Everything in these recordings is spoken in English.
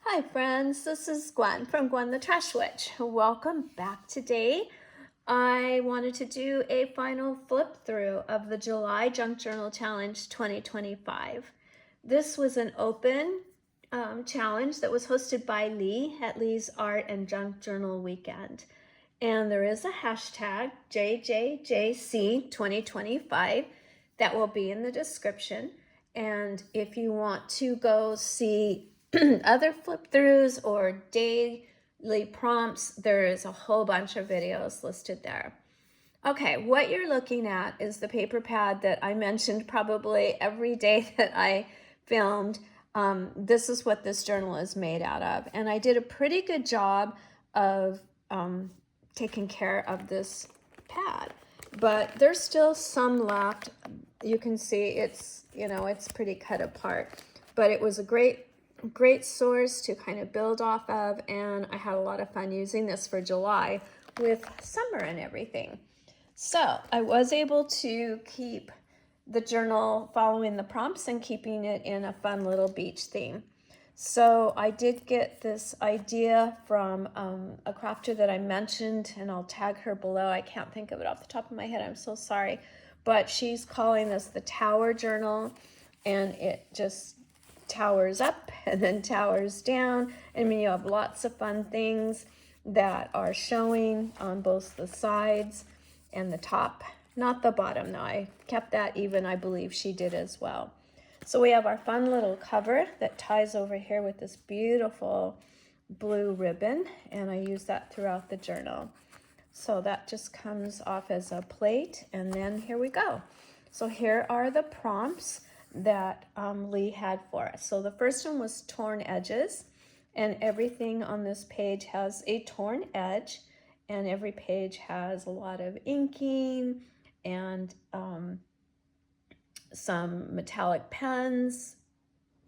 Hi friends, this is Gwen from Gwen the Trash Witch. Welcome back today. I wanted to do a final flip through of the July Junk Journal Challenge 2025. This was an open challenge that was hosted by Lee at Lee's Art and Junk Journal Weekend. And there is a hashtag JJJC2025 that will be in the description. And if you want to go see other flip throughs or daily prompts, there is a whole bunch of videos listed there. Okay, what you're looking at is the paper pad that I mentioned probably every day that I filmed. This is what this journal is made out of. And I did a pretty good job of taking care of this pad. But there's still some left. You can see it's pretty cut apart. But it was a great source to kind of build off of, and I had a lot of fun using this for July with summer and everything. So I was able to keep the journal following the prompts and keeping it in a fun little beach theme. So I did get this idea from a crafter that I mentioned, and I'll tag her below. I can't think of it off the top of my head. I'm so sorry. But she's calling this the Tower Journal, and it just towers up and then towers down. I mean, you have lots of fun things that are showing on both the sides and the top. Not the bottom, though. I kept that even. I believe she did as well. So we have our fun little cover that ties over here with this beautiful blue ribbon, and I use that throughout the journal. So that just comes off as a plate, and then here we go. So here are the prompts that Lee had for us. So the first one was torn edges, and everything on this page has a torn edge, and every page has a lot of inking and some metallic pens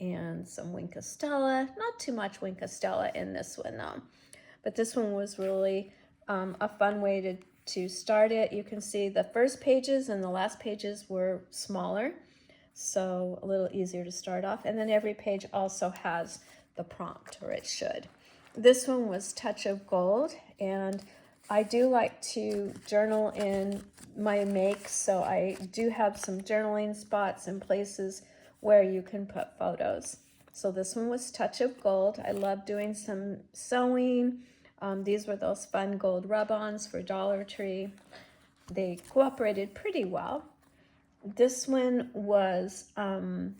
and some Wink of Stella. Not too much Wink of Stella in this one though, but this one was really a fun way to start it. You can see the first pages and the last pages were smaller, so a little easier to start off. And then every page also has the prompt, or it should. This one was Touch of Gold, and I do like to journal in my makes, so I do have some journaling spots and places where you can put photos. So this one was Touch of Gold. I love doing some sewing. These were those fun gold rub-ons for Dollar Tree. They cooperated pretty well. This one was, I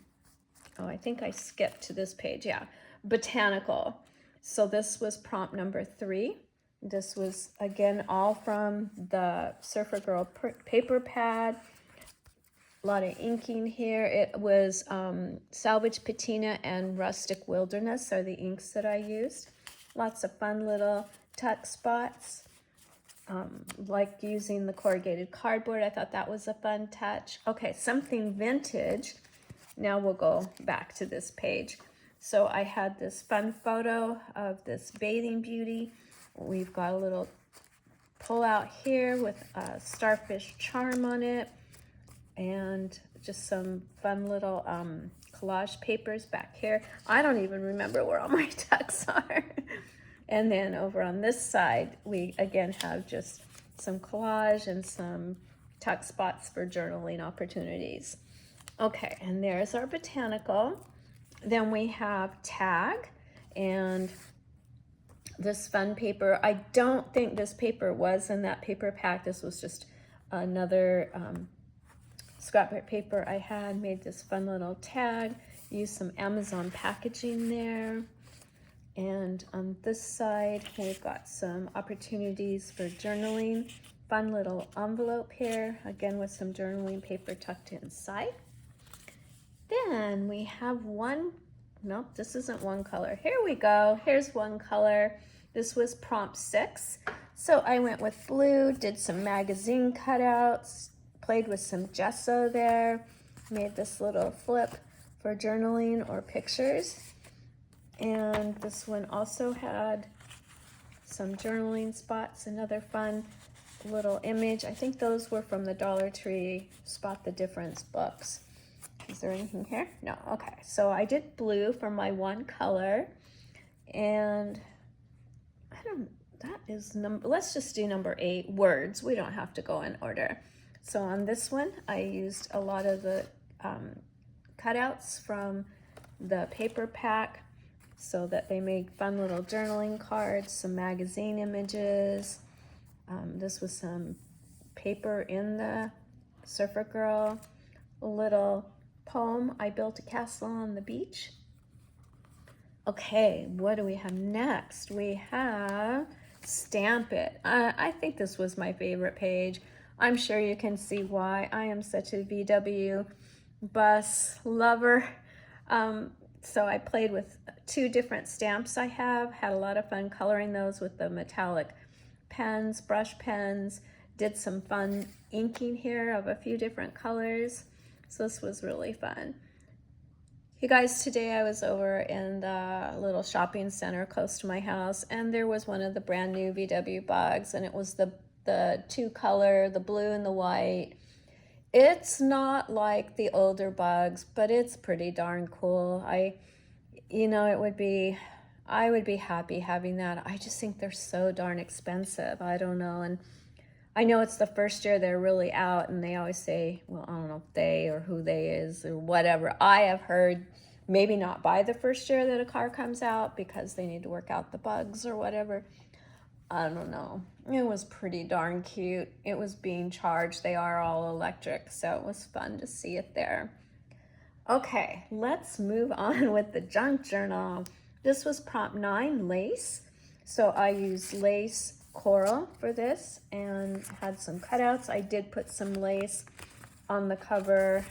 think I skipped to this page, yeah, Botanical. So this was prompt number 3. This was, again, all from the Surfer Girl paper pad. A lot of inking here. It was Salvage Patina and Rustic Wilderness are the inks that I used. Lots of fun little tuck spots. Like using the corrugated cardboard. I thought that was a fun touch. Okay, something vintage. Now we'll go back to this page. So I had this fun photo of this bathing beauty. We've got a little pull out here with a starfish charm on it, and just some fun little collage papers back here. I don't even remember where all my tucks are. And then over on this side, we again have just some collage and some tuck spots for journaling opportunities. Okay, and there's our Botanical. Then we have Tag, and this fun paper. I don't think this paper was in that paper pack. This was just another scrapbook paper I had. Made this fun little tag. Used some Amazon packaging there. And on this side, we've got some opportunities for journaling. Fun little envelope here, again with some journaling paper tucked inside. Then we have one, nope, this isn't one color. Here we go, here's one color. This was prompt 6. So I went with blue, did some magazine cutouts, played with some gesso there, made this little flip for journaling or pictures. And this one also had some journaling spots, another fun little image. I think those were from the Dollar Tree Spot the Difference books. Is there anything here? No, okay. So I did blue for my one color. And that is let's just do number 8, words. We don't have to go in order. So on this one, I used a lot of the cutouts from the paper pack so that they made fun little journaling cards, some magazine images. This was some paper in the Surfer Girl, a little poem, I built a castle on the beach. Okay, what do we have next? We have Stamp It. I think this was my favorite page. I'm sure you can see why. I am such a VW bus lover. So I played with 2 different stamps I have, had a lot of fun coloring those with the metallic pens, brush pens, did some fun inking here of a few different colors. So this was really fun. You guys, today I was over in the little shopping center close to my house, and there was one of the brand new VW bugs, and it was the 2 color, the blue and the white. It's not like the older bugs, but it's pretty darn cool. I would be happy having that. I just think they're so darn expensive. I don't know. And I know it's the first year they're really out, and they always say, well, I don't know if they or who they is or whatever. I have heard maybe not buy the first year that a car comes out because they need to work out the bugs or whatever. I don't know. It was pretty darn cute. It was being charged. They are all electric, so it was fun to see it there. Okay, let's move on with the junk journal. This was prompt 9, lace. So I used lace coral for this and had some cutouts. I did put some lace on the cover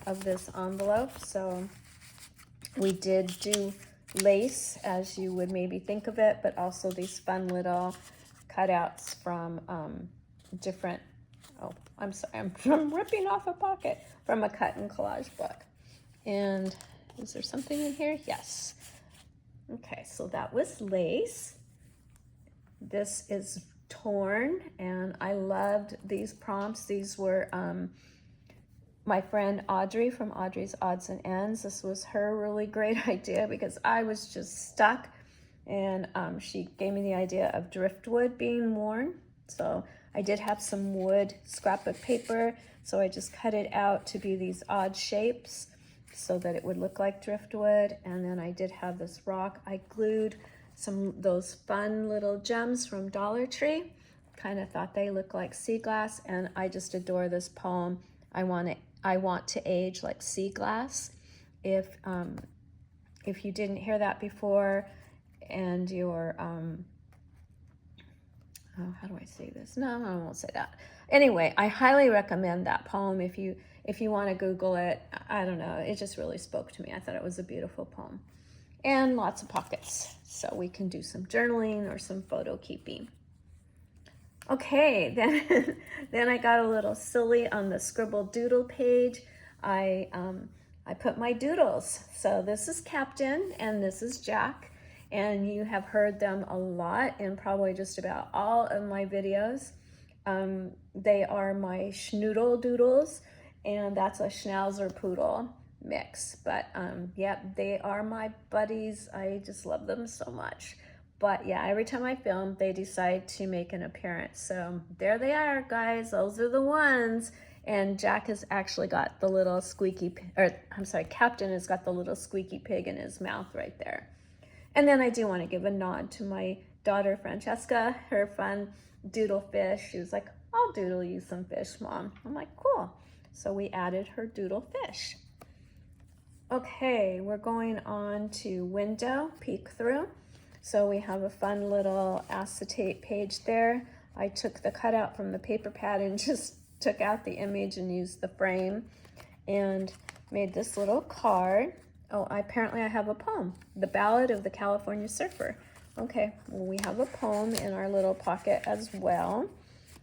of this envelope. So we did do lace as you would maybe think of it, but also these fun little cutouts from different, oh, I'm sorry, I'm ripping off a pocket from a cut and collage book. And is there something in here? Yes. Okay, so that was lace. This is torn, and I loved these prompts. These were my friend Audrey from Audrey's Odds and Ends. This was her really great idea because I was just stuck, and she gave me the idea of driftwood being worn. So I did have some wood scrapbook paper, so I just cut it out to be these odd shapes so that it would look like driftwood. And then I did have this rock. I glued those fun little gems from Dollar Tree. Kind of thought they looked like sea glass, and I just adore this poem. I want to age like sea glass. If you didn't hear that before, and you're oh, how do I say this? No, I won't say that. Anyway, I highly recommend that poem if you want to Google it. I don't know, it just really spoke to me. I thought it was a beautiful poem. And lots of pockets, so we can do some journaling or some photo keeping. Okay, then I got a little silly on the Scribble Doodle page. I put my doodles. So this is Captain and this is Jack, and you have heard them a lot in probably just about all of my videos. They are my Schnoodle Doodles, and that's a Schnauzer Poodle mix. But yep, they are my buddies. I just love them so much. But yeah, every time I film, they decide to make an appearance. So there they are, guys. Those are the ones. And Jack has actually got the little squeaky, Captain has got the little squeaky pig in his mouth right there. And then I do want to give a nod to my daughter, Francesca, her fun doodle fish. She was like, I'll doodle you some fish, Mom. I'm like, cool. So we added her doodle fish. Okay, we're going on to window, peek through. So we have a fun little acetate page there. I took the cutout from the paper pad and just took out the image and used the frame and made this little card. Oh, apparently I have a poem, The Ballad of the California Surfer. Okay, well, we have a poem in our little pocket as well.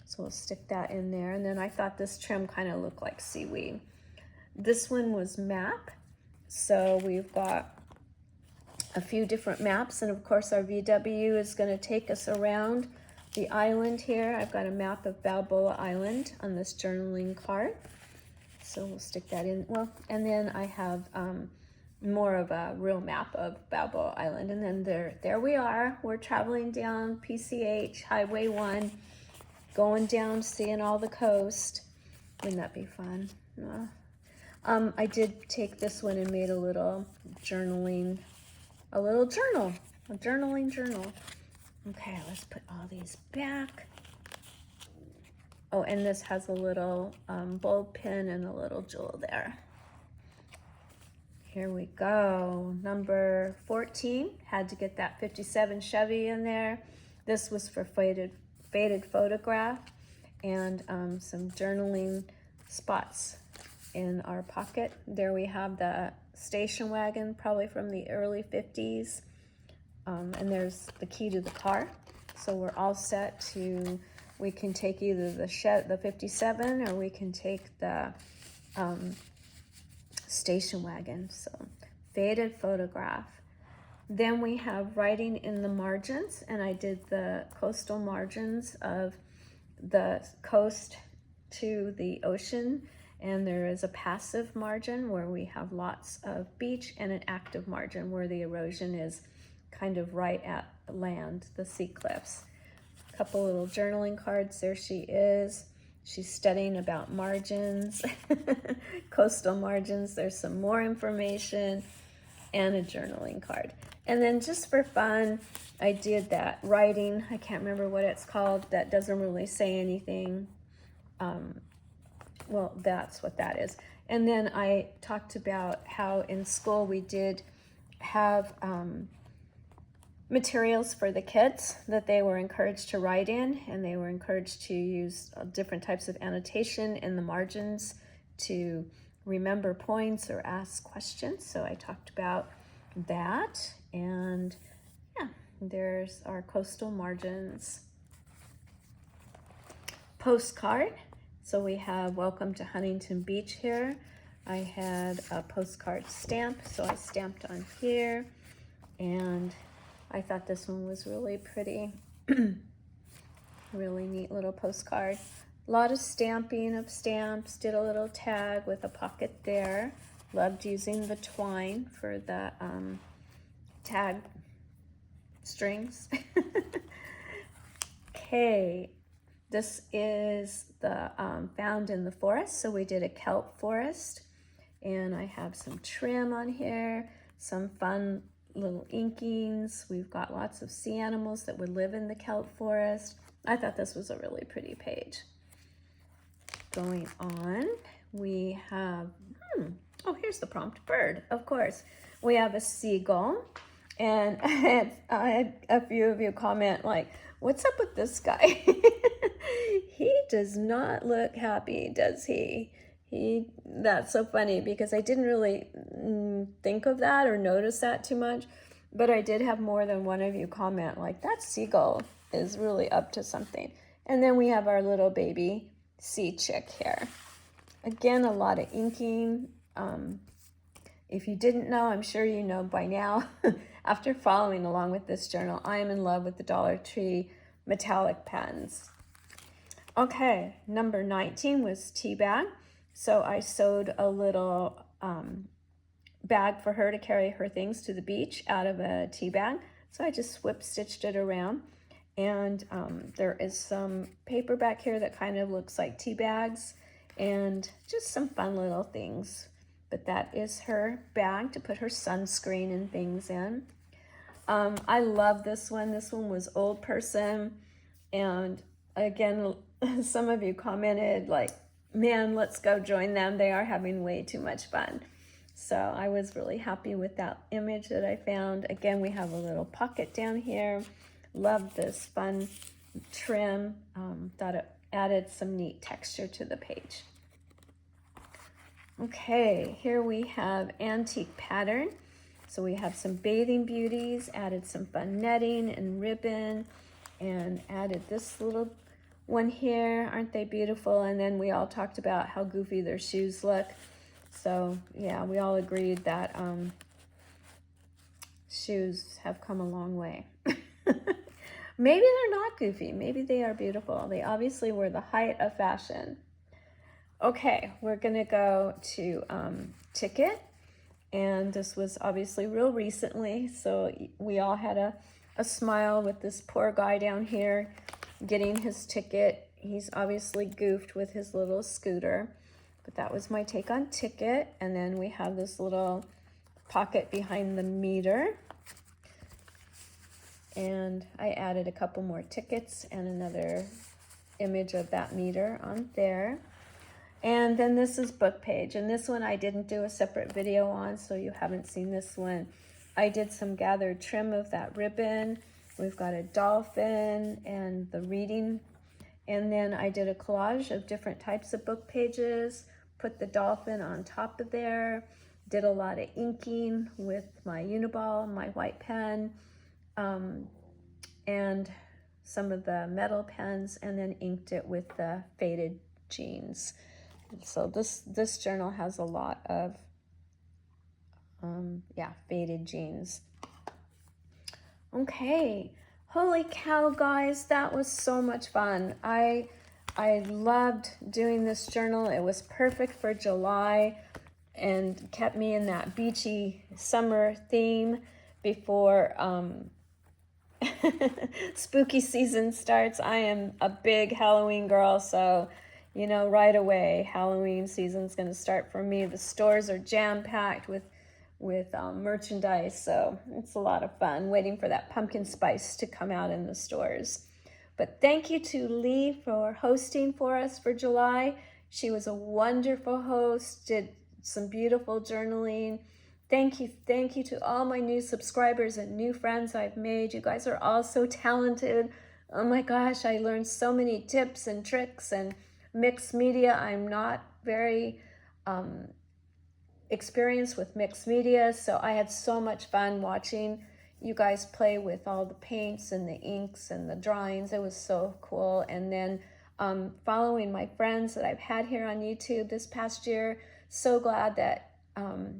So we'll stick that in there. And then I thought this trim kind of looked like seaweed. This one was map. So we've got a few different maps, and of course our VW is going to take us around the island here. I've got a map of Balboa Island on this journaling card, so we'll stick that in. Well, and then I have more of a real map of Balboa Island. And then there we are. We're traveling down PCH Highway 1, going down, seeing all the coast. Wouldn't that be fun? I did take this one and made a little journaling, a journaling journal. Okay, let's put all these back. Oh, and this has a little bulb pin and a little jewel there. Here we go. Number 14, had to get that 57 Chevy in there. This was for faded photograph, and some journaling spots in our pocket. There we have the station wagon, probably from the early 50s. And there's the key to the car. So we're all set to, we can take either the 57 or we can take the station wagon. So faded photograph. Then we have writing in the margins, and I did the coastal margins of the coast to the ocean. And there is a passive margin where we have lots of beach, and an active margin where the erosion is kind of right at land, the sea cliffs. A couple little journaling cards. There she is. She's studying about margins, coastal margins. There's some more information and a journaling card. And then just for fun, I did that writing. I can't remember what it's called. That doesn't really say anything. Well, that's what that is. And then I talked about how in school we did have materials for the kids that they were encouraged to write in, and they were encouraged to use different types of annotation in the margins to remember points or ask questions. So I talked about that, and yeah, there's our coastal margins. Postcard. So we have welcome to Huntington Beach here. I had a postcard stamp, so I stamped on here, and I thought this one was really pretty. Really neat little postcard. A lot of stamping of stamps. Did a little tag with a pocket there. Loved using the twine for the tag strings. Okay, this is the found in the forest. So we did a kelp forest, and I have some trim on here, some fun little inkings. We've got lots of sea animals that would live in the kelp forest. I thought this was a really pretty page. Going on, we have, oh, here's the prompt bird, of course. We have a seagull, and I had a few of you comment like, what's up with this guy? He does not look happy, does he? That's so funny because I didn't really think of that or notice that too much, but I did have more than one of you comment like, that seagull is really up to something. And then we have our little baby sea chick here. Again, a lot of inking. If you didn't know, I'm sure you know by now. After following along with this journal, I am in love with the Dollar Tree metallic pens. Okay, number 19 was tea bag. So I sewed a little bag for her to carry her things to the beach out of a tea bag. So I just whip stitched it around. And there is some paper back here that kind of looks like tea bags, and just some fun little things. But that is her bag to put her sunscreen and things in. I love this one. This one was Old Person. And again, some of you commented like, man, let's go join them. They are having way too much fun. So I was really happy with that image that I found. Again, we have a little pocket down here. Love this fun trim. Thought it added some neat texture to the page. Okay, here we have antique pattern. So we have some bathing beauties, added some fun netting and ribbon, and added this little one here. Aren't they beautiful? And then we all talked about how goofy their shoes look. So yeah, we all agreed that shoes have come a long way. Maybe they're not goofy. Maybe they are beautiful. They obviously were the height of fashion. Okay, we're gonna go to Ticket. And this was obviously real recently, so we all had a smile with this poor guy down here getting his ticket. He's obviously goofed with his little scooter, but that was my take on Ticket. And then we have this little pocket behind the meter, and I added a couple more tickets and another image of that meter on there. And then this is book page, and this one I didn't do a separate video on, so you haven't seen this one. I did some gathered trim of that ribbon. We've got a dolphin and the reading, and then I did a collage of different types of book pages, put the dolphin on top of there, did a lot of inking with my Uniball, my white pen, and some of the metal pens, and then inked it with the faded jeans. So this journal has a lot of faded jeans. Okay, holy cow, guys, that was so much fun. I loved doing this journal. It was perfect for July and kept me in that beachy summer theme before spooky season starts. I am a big Halloween girl, so you know, right away, Halloween season's going to start for me. The stores are jam-packed with merchandise, so it's a lot of fun waiting for that pumpkin spice to come out in the stores. But thank you to Lee for hosting for us for July. She was a wonderful host, did some beautiful journaling. Thank you to all my new subscribers and new friends I've made. You guys are all so talented. Oh my gosh, I learned so many tips and tricks and mixed media. I'm not very experienced with mixed media, so I had so much fun watching you guys play with all the paints and the inks and the drawings. It was so cool. And then following my friends that I've had here on YouTube this past year, so glad that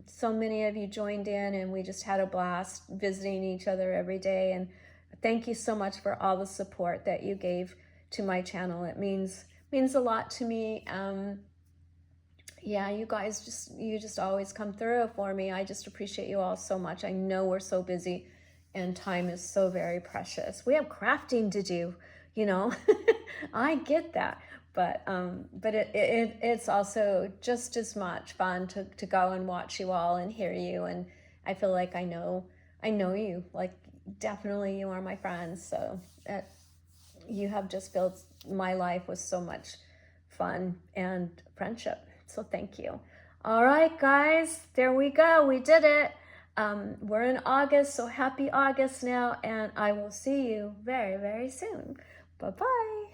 so many of you joined in, and we just had a blast visiting each other every day. And thank you so much for all the support that you gave to my channel. It means a lot to me. Yeah, you guys just always come through for me. I just appreciate you all so much. I know we're so busy and time is so very precious. We have crafting to do, you know. I get that, but it's also just as much fun to go and watch you all and hear you, and I feel like I know you, like definitely you are my friends. So you have just filled my life with so much fun and friendship. So thank you. All right, guys, there we go. We did it. We're in August, so happy August now, and I will see you very, very soon. Bye-bye.